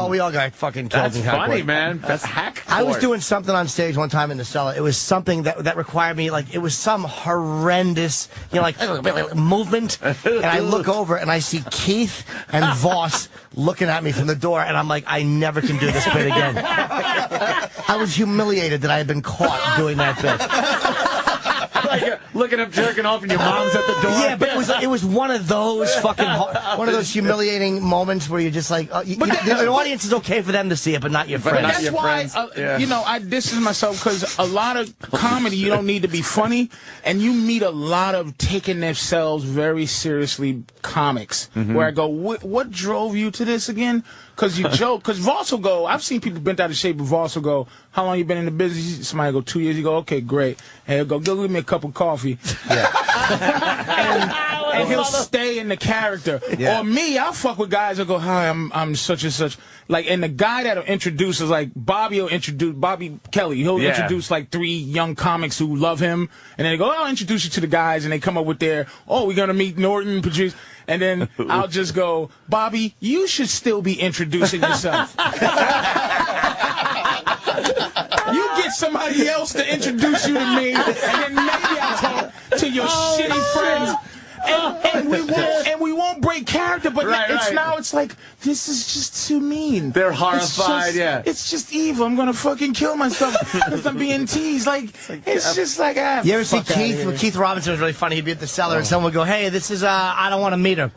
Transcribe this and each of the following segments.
We all got fucking killed. That's funny, man. That's hack. I was doing something on stage one time in the cellar. It was something that required me, like, it was some horrendous, like movement. And I look over and I see Keith and Voss looking at me from the door, and I'm like, I never can do this bit again. I was humiliated that I had been caught doing that bit. Like looking up, jerking off, and your mom's at the door. Yeah, but it was one of those humiliating moments where you're just like, the audience is okay for them to see it, but not your friends. That's why, I distance myself, because a lot of comedy, you don't need to be funny, and you meet a lot of taking themselves very seriously comics, where I go, what drove you to this again? Because you joke. Because Voss will go, I've seen people bent out of shape, but Voss will go, how long you been in the business? Somebody will go, 2 years. You go, okay, great. And he'll go, give me a cup of coffee. Yeah. and he'll stay in the character. Yeah. Or me, I'll fuck with guys that go, hi, I'm such and such. Like, and the guy that'll introduce is like, Bobby Kelly. He'll introduce like 3 young comics who love him. And then they go, I'll introduce you to the guys. And they come up with their, we're going to meet Norton, Patrice. And then I'll just go, Bobby, you should still be introducing yourself. You get somebody else to introduce you to me, and then maybe I'll talk to your shitty friends. And we won't break character, but now it's like, this is just too mean. They're horrified, It's just evil. I'm gonna fucking kill myself because I'm being teased. It's just like, you ever see Keith? When Keith Robinson was really funny, he'd be at the cellar and someone would go, hey, this is, I don't want to meet him.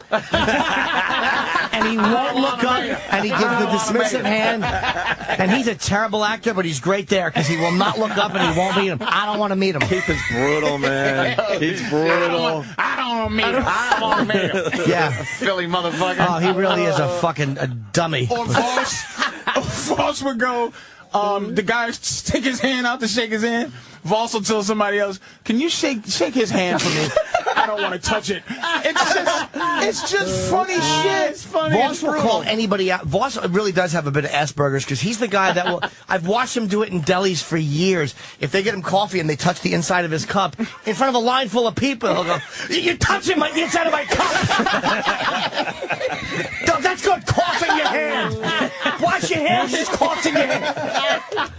And he won't look up, and he gives the dismissive hand. And he's a terrible actor, but he's great there because he will not look up and he won't meet him. I don't want to meet him. Keith is brutal, man. He's brutal. I don't want to meet him. I don't want to meet him. Yeah. Philly motherfucker. Oh, he really is a fucking dummy. Or Voss would go, the guy stick his hand out to shake his hand. Voss will tell somebody else, can you shake his hand for me? I don't want to touch it. It's just funny shit. It's funny. Voss will call anybody out. Voss really does have a bit of Asperger's, because he's the guy that will. I've watched him do it in delis for years. If they get him coffee and they touch the inside of his cup in front of a line full of people, he'll go, "You're touching the inside of my cup." That's good. Cough in your hand. Wash your hands. Just cough in your hand.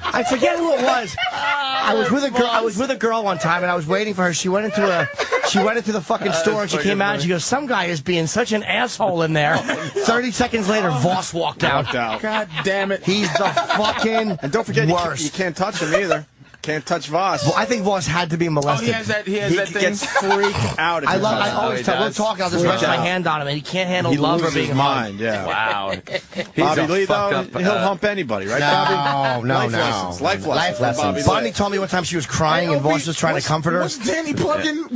I forget who it was. I was with a girl one time, and I was waiting for her. She went into the fucking store, and she came out, and she goes, some guy is being such an asshole in there. 30 seconds later, Voss walked out. God damn it. He's the fucking And don't forget, worst. you can't touch him either. Can't touch Voss. Well, I think Voss had to be molested. He has that thing. He gets freaked out. I always tell, we'll talk, I'll just rest my hand on him, and he can't handle love or being his mind. Yeah. Wow. Bobby Lee, though, he'll hump anybody, right, Bobby? No. Life lessons. Bonnie told me one time she was crying, and Voss was trying to comfort her. What's Danny plugging?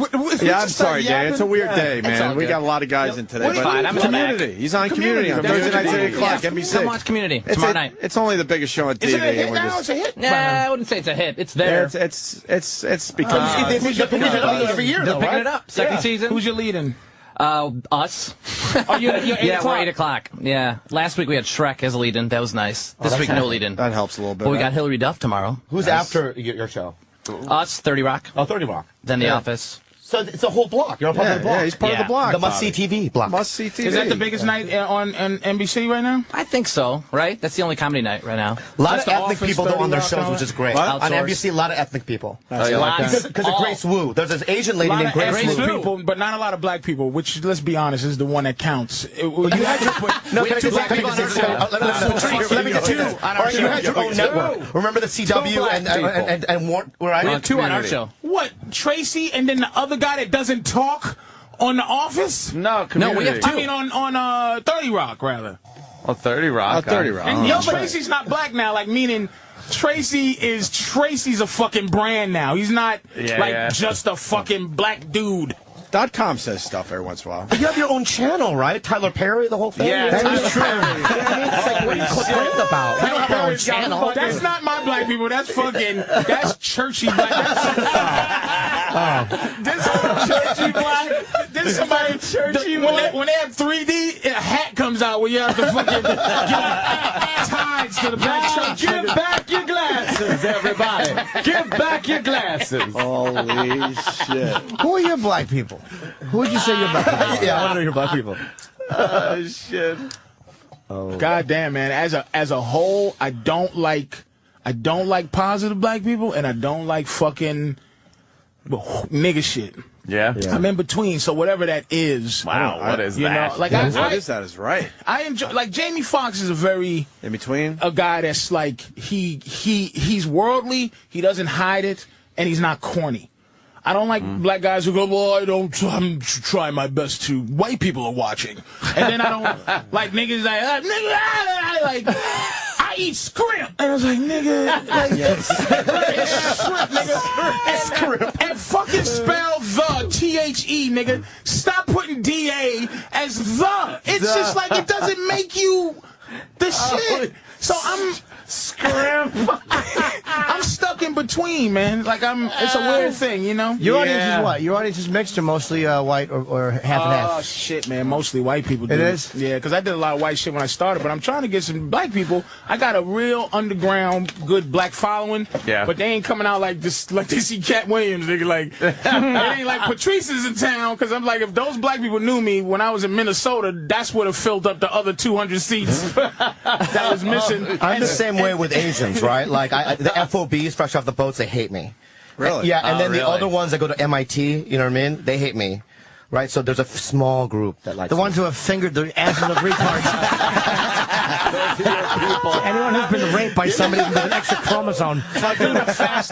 Yeah, I'm sorry, Dan. It's a weird day, man. We got a lot of guys in today. It's fine. I'm in the Community. He's on Community on Thursday nights at 8 o'clock, NBC. Come watch Community tomorrow night. It's only the biggest show on TV. Is it a hit now? It's a hit? Nah, I wouldn't say it's a hit. It's there. It's because They pick it up every year, They're though, picking right? it up. Second season. Who's your leading? Us. Oh, you're 8 Yeah, o'clock. we're 8 o'clock. Yeah. Last week we had Shrek as a lead-in. That was nice. This week, no lead-in. that helps a little bit. But we got Hillary Duff tomorrow. Who's after your show? Us, 30 Rock. Oh, 30 Rock. Then The Office. So it's a whole block. You're a part of the block. Yeah, he's part of the block. The must-see TV block. Must-see TV. Is that the biggest night on NBC right now? I think so, right? That's the only comedy night right now. A lot Just of The ethnic Office, people though on their 30 shows, Rock which is great. What? On Outsourced. NBC, a lot of ethnic people. You like that? Because of Grace Wu. There's this Asian lady named Grace Grace Wu. people, but not a lot of black people, which, let's be honest, is the one that counts. You had to put... No, We have two black people on our show. Let me get two. You had your own network. Remember the CW and Warren, right? We have two on our show. What, Tracy and then the other guy that doesn't talk on The Office? No, Community. we have two. I mean, on 30 Rock, rather. Oh, 30 Rock. 30 Rock. And Tracy's not black now, like, meaning... Tracy's a fucking brand now. He's not just a fucking black dude. .com says stuff every once in a while. You have your own channel, right? Tyler Perry, the whole thing? Yeah, that Tyler is true. Perry. It's like, what are you complaining about? You don't have your own channel. That's not my black people. That's fucking... That's churchy black. This churchy black... This somebody churchy when they have 3D, a hat comes out where you have to fucking give tides to the black church. Give back your glasses, everybody. Give back your glasses. Holy shit. Who are your black people? Who would you say your black people are? Yeah, I want to know your black people. Oh, shit. God damn, man. As a whole, I don't like positive black people, and I don't like fucking nigga shit. Yeah. I'm in between, so whatever that is. Wow, what is that? Know, like What is that? Is right. I enjoy, like, Jamie Foxx is a very in between, a guy that's like he's worldly, he doesn't hide it, and he's not corny. I don't like black guys who go, well, I'm trying my best to, white people are watching. And then I don't like niggas like, I eat skrimp. And I was like, nigga, like, it's shrimp, nigga. It's skrimp. And fucking spell the, T-H-E, nigga. Stop putting D-A as the. It's just like, it doesn't make you the shit. So I'm... Skrimp. I'm stuck in between, man. Like, it's a weird thing, you know? Your audience is what? Your audience is mixed or mostly white or half and half? Oh, shit, man. Mostly white people do. It is? Yeah, because I did a lot of white shit when I started, but I'm trying to get some black people. I got a real underground, good black following. Yeah. But they ain't coming out like this, like they see Cat Williams, nigga. Like, it ain't like Patrice is in town, because I'm like, if those black people knew me when I was in Minnesota, that's what have filled up the other 200 seats that was missing. I'm the same way with Asians, right? Like, the FOBs, fresh off the boats, they hate me. Really? Yeah, and then really? the other ones that go to MIT, you know what I mean? They hate me. Right? So there's a small group that likes The ones who have fingered the asses of retards. Anyone who's been raped by somebody with an extra chromosome. Like the Fast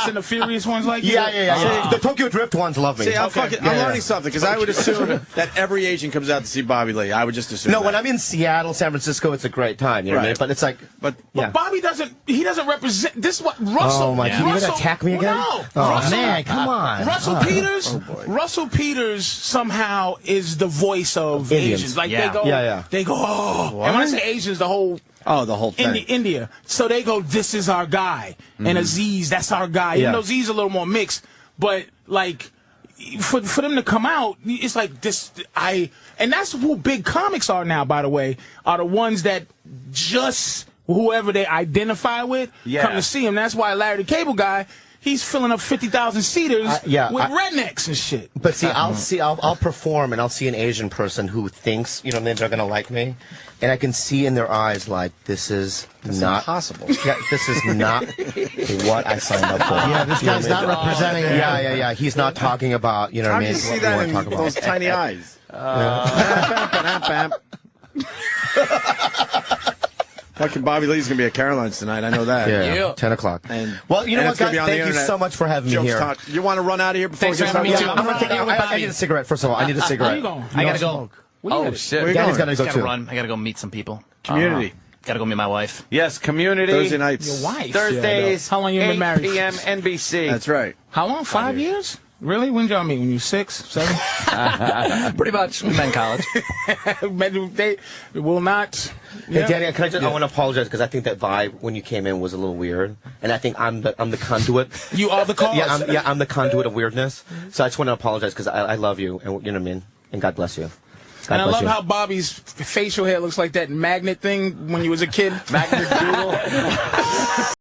and the Furious ones like you? Yeah. The Tokyo Drift ones love me. See, I'm learning something, because I would assume that every Asian comes out to see Bobby Lee. I would just assume. No, when I'm in Seattle, San Francisco, it's a great time. You know what I mean? But it's like, but Bobby doesn't represent. This is what Russell. Oh my! Yeah. You gonna attack me again? No, Oh Russell, man, come on. Russell Peters. Russell Peters somehow is the voice of Indians. Asians. Like Yeah. they go. Oh, and when I say Asians, the whole thing. India. So they go, this is our guy, and Aziz, that's our guy. Even though Aziz is a little more mixed, but like for them to come out, it's like this. And that's who big comics are now. By the way, are the ones that just whoever they identify with come to see him. That's why Larry the Cable Guy. He's filling up 50,000 seaters with rednecks and shit. But see, I'll perform and I'll see an Asian person who thinks, you know, they're gonna like me, and I can see in their eyes like this is not possible. Yeah, this is not what I signed up for. Yeah, this guy's not representing. Yeah. He's not talking about, you know what I mean? How do you see that in those tiny eyes? Fucking Bobby Lee's gonna be at Caroline's tonight. I know that. Yeah. 10 o'clock. And well, you know what, guys? Thank you internet. so much for having me here. You want to run out of here before Thanks we for get having me started? too. I'm gonna take I need a cigarette. First of all, I need a cigarette. Where you going? I gotta go. Oh shit! Daddy's gotta go Gotta too. run. I gotta go meet some people. Community. Gotta go meet my wife. Yes, community. Thursday nights. Your wife. Thursdays. How long you been 8 married? p.m. NBC. That's right. How long? 5 years? Really? When did y'all meet? When you 6, 7? Pretty much. We met in college. They will not. Hey, Danny, I want to apologize because I think that vibe when you came in was a little weird, and I think I'm the conduit. You are the cause. I'm the conduit of weirdness. So I just want to apologize because I love you, and you know what I mean. And God bless you. And I love how Bobby's facial hair looks like that magnet thing when you was a kid. Magnet Doodle.